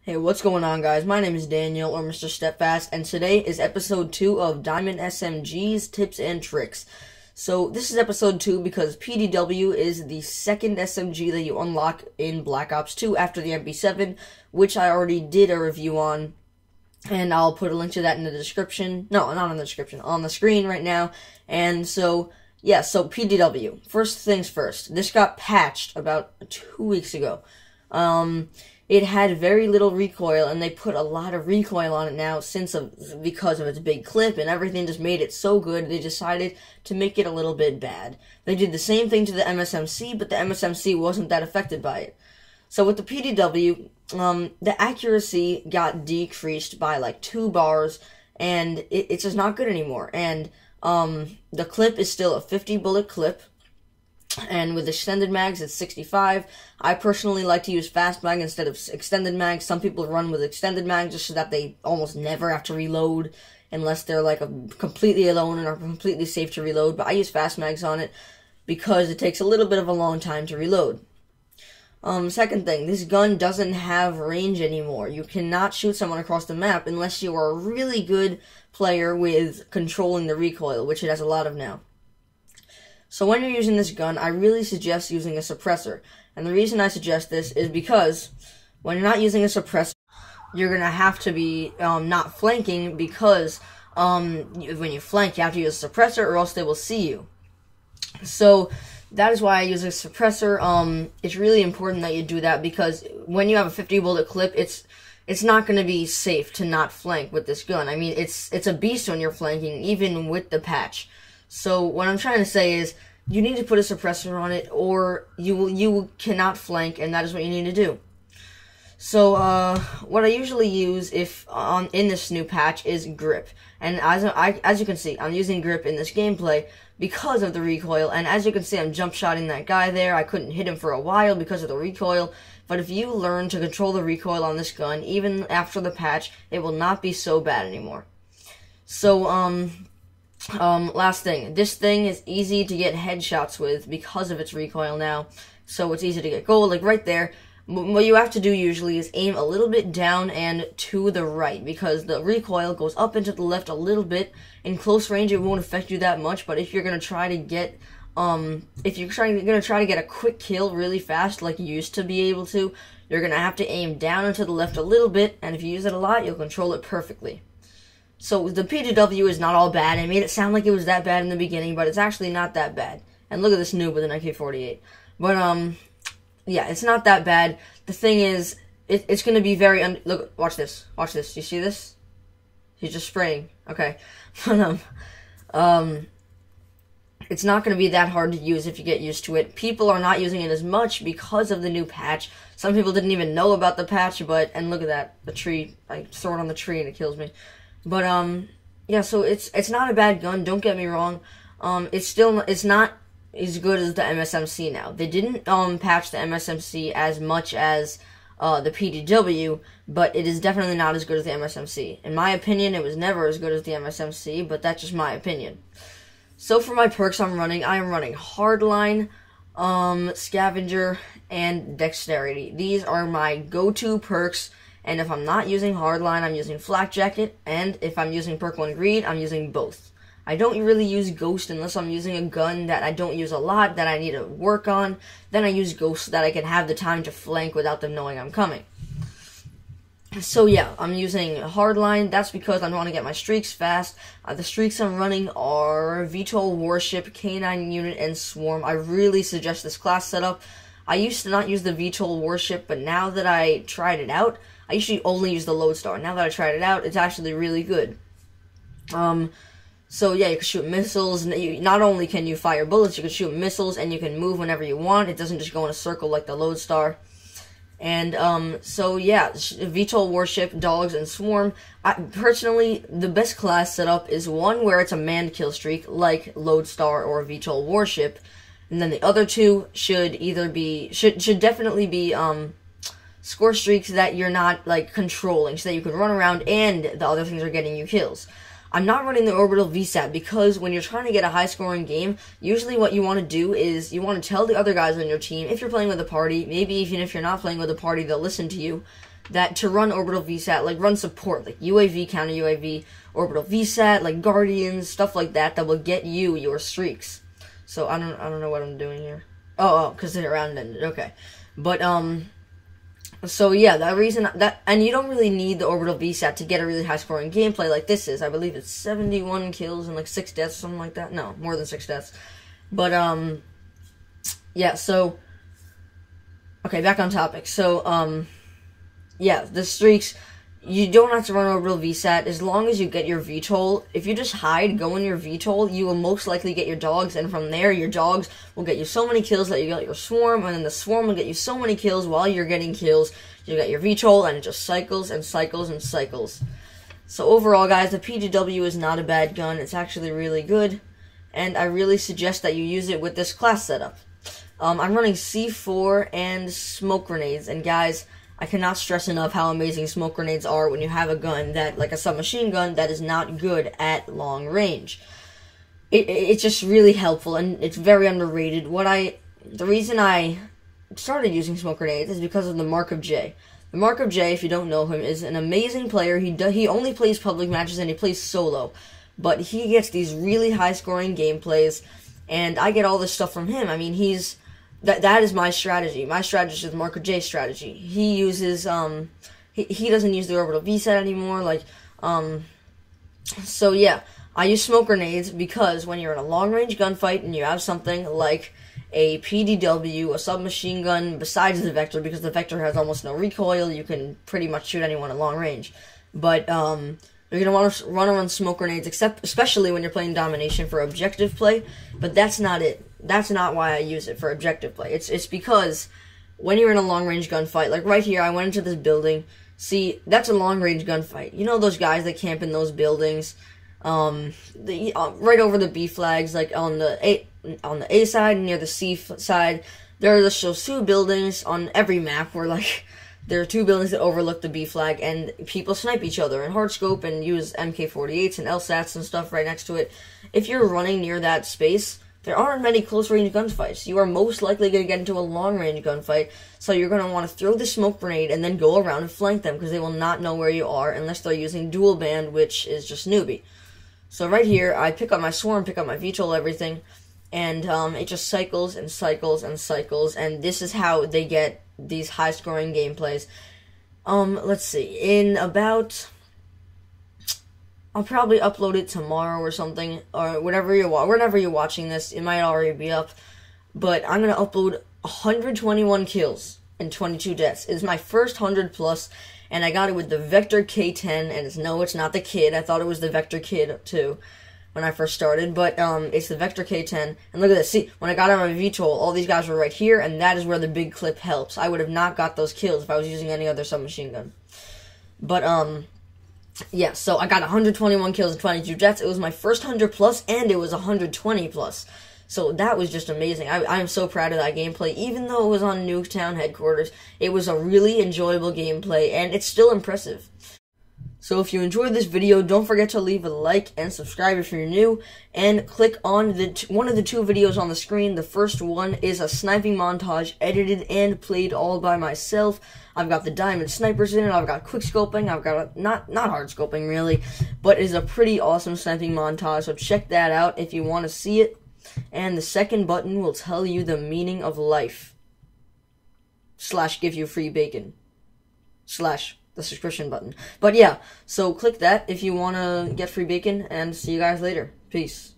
Hey, what's going on, guys? My name is Daniel, or Mr. Stepfast, and today is episode 2 of Diamond SMG's Tips and Tricks. So, this is episode 2 because PDW is the second SMG that you unlock in Black Ops 2 after the MP7, which I already did a review on, and I'll put a link to that in the description. No, not in the description, on the screen right now. And so, yeah, so PDW. First things first, this got patched about 2 weeks ago. It had very little recoil, and they put a lot of recoil on it now because of its big clip, and everything just made it so good, they decided to make it a little bit bad. They did the same thing to the MSMC, but the MSMC wasn't that affected by it. So with the PDW, the accuracy got decreased by like 2 bars, and it's just not good anymore. And the clip is still a 50 bullet clip, and with extended mags, it's 65. I personally like to use fast mag instead of extended mags. Some people run with extended mags just so that they almost never have to reload unless they're like completely alone and are completely safe to reload. But I use fast mags on it because it takes a little bit of a long time to reload. Second thing, this gun doesn't have range anymore. You cannot shoot someone across the map unless you are a really good player with controlling the recoil, which it has a lot of now. So when you're using this gun, I really suggest using a suppressor. And the reason I suggest this is because when you're not using a suppressor, you're going to have to be not flanking because when you flank, you have to use a suppressor or else they will see you. So that is why I use a suppressor. It's really important that you do that because when you have a 50 bullet clip, it's not going to be safe to not flank with this gun. I mean, it's a beast when you're flanking, even with the patch. So what I'm trying to say is you need to put a suppressor on it or you cannot flank, and that is what you need to do. So what I usually use in this new patch is grip. And as you can see, I'm using grip in this gameplay because of the recoil, and as you can see, I'm jump shotting that guy there. I couldn't hit him for a while because of the recoil, but if you learn to control the recoil on this gun, even after the patch, it will not be so bad anymore. So, last thing. This thing is easy to get headshots with because of its recoil now. So it's easy to get gold, like right there. What you have to do usually is aim a little bit down and to the right because the recoil goes up and to the left a little bit. In close range, it won't affect you that much, but if you're gonna try to get a quick kill really fast, like you used to be able to, you're gonna have to aim down and to the left a little bit, and if you use it a lot, you'll control it perfectly. So the PDW is not all bad. I made it sound like it was that bad in the beginning, but it's actually not that bad. And look at this noob with an AK-48. But yeah, it's not that bad. The thing is, it's gonna be very look, watch this. Watch this. You see this? He's just spraying. Okay. But it's not gonna be that hard to use if you get used to it. People are not using it as much because of the new patch. Some people didn't even know about the patch, and look at that, the tree. I throw it on the tree and it kills me. But yeah, so it's not a bad gun, don't get me wrong. It's not as good as the MSMC now. They didn't patch the MSMC as much as the PDW, but it is definitely not as good as the MSMC. In my opinion, it was never as good as the MSMC, but that's just my opinion. So for my perks I am running Hardline, Scavenger, and Dexterity. These are my go-to perks. And if I'm not using Hardline, I'm using Flak Jacket, and if I'm using Perk 1 Greed, I'm using both. I don't really use Ghost unless I'm using a gun that I don't use a lot, that I need to work on. Then I use Ghost so that I can have the time to flank without them knowing I'm coming. So yeah, I'm using Hardline. That's because I want to get my streaks fast. The streaks I'm running are VTOL, Warship, K9 Unit, and Swarm. I really suggest this class setup. I used to not use the VTOL Warship, but now that I tried it out, I usually only use the Lodestar. Now that I tried it out, it's actually really good. So yeah, you can shoot missiles, and not only can you fire bullets, you can shoot missiles, and you can move whenever you want. It doesn't just go in a circle like the Lodestar. And, so yeah, VTOL, Warship, Dogs, and Swarm. Personally, the best class setup is one where it's a manned kill streak, like Lodestar or VTOL Warship. And then the other two should definitely be, score streaks that you're not, like, controlling, so that you can run around and the other things are getting you kills. I'm not running the Orbital VSAT because when you're trying to get a high-scoring game, usually what you want to do is you want to tell the other guys on your team, if you're playing with a party, maybe even if you're not playing with a party, they'll listen to you, that to run orbital VSAT, like run support, like UAV, counter UAV, orbital VSAT, like Guardians, stuff like that, that will get you your streaks. So I don't know what I'm doing here. Oh, because the round ended. Okay, but so yeah, the reason that, and you don't really need the orbital VSAT to get a really high scoring gameplay like this is. I believe it's 71 kills and like 6 deaths, something like that. No, more than 6 deaths. But yeah. So okay, back on topic. So yeah, the streaks. You don't have to run orbital VSAT as long as you get your VTOL. If you just hide, go in your VTOL, you will most likely get your dogs, and from there, your dogs will get you so many kills that you get your swarm, and then the swarm will get you so many kills while you're getting kills. You get your VTOL, and it just cycles and cycles and cycles. So overall, guys, the PDW is not a bad gun. It's actually really good, and I really suggest that you use it with this class setup. I'm running C4 and smoke grenades, and guys, I cannot stress enough how amazing smoke grenades are when you have a gun that, like a submachine gun, that is not good at long range. It's just really helpful, and it's very underrated. The reason I started using smoke grenades is because of the Mark of J. The Mark of J, if you don't know him, is an amazing player. He only plays public matches and he plays solo, but he gets these really high scoring gameplays, and I get all this stuff from him. I mean, that is my strategy. My strategy is the Mark of J strategy. He uses, he doesn't use the orbital VSAT anymore, like, so yeah, I use smoke grenades because when you're in a long-range gunfight and you have something like a PDW, a submachine gun, besides the Vector, because the Vector has almost no recoil, you can pretty much shoot anyone at long range, but, you're going to want to run around smoke grenades, especially when you're playing domination for objective play, but that's not it. That's not why I use it for objective play. It's because when you're in a long-range gunfight, like right here, I went into this building. See, that's a long-range gunfight. You know those guys that camp in those buildings, right over the B flags, like on the A side and near the C side. There are those 2 buildings on every map where, like, there are 2 buildings that overlook the B flag, and people snipe each other and hardscope and use MK48s and LSATs and stuff right next to it. If you're running near that space, there aren't many close-range gunfights. You are most likely going to get into a long-range gunfight, so you're going to want to throw the smoke grenade and then go around and flank them, because they will not know where you are unless they're using dual band, which is just newbie. So right here, I pick up my swarm, pick up my VTOL, everything, and it just cycles and cycles and cycles, and this is how they get these high-scoring gameplays. Let's see, in about, I'll probably upload it tomorrow or something, or whenever you're watching this, it might already be up, but I'm gonna upload 121 kills and 22 deaths. It's my first 100 plus, and I got it with the Vector K10, and no, it's not the Kid. I thought it was the Vector Kid too when I first started, but it's the Vector K10, and look at this. See, when I got out of my VTOL, all these guys were right here, and that is where the big clip helps. I would have not got those kills if I was using any other submachine gun. But, yeah, so I got 121 kills and 22 deaths. It was my first 100 plus, and it was 120 plus. So that was just amazing. I am so proud of that gameplay. Even though it was on Nuketown headquarters, it was a really enjoyable gameplay, and it's still impressive. So if you enjoyed this video, don't forget to leave a like and subscribe if you're new, and click on one of the 2 videos on the screen. The first one is a sniping montage edited and played all by myself. I've got the diamond snipers in it, I've got quick scoping, I've got not hard scoping really, but it's a pretty awesome sniping montage, so check that out if you want to see it. And the second button will tell you the meaning of life. / give you free bacon. / the subscription button. But yeah, so click that if you want to get free bacon, and see you guys later. Peace.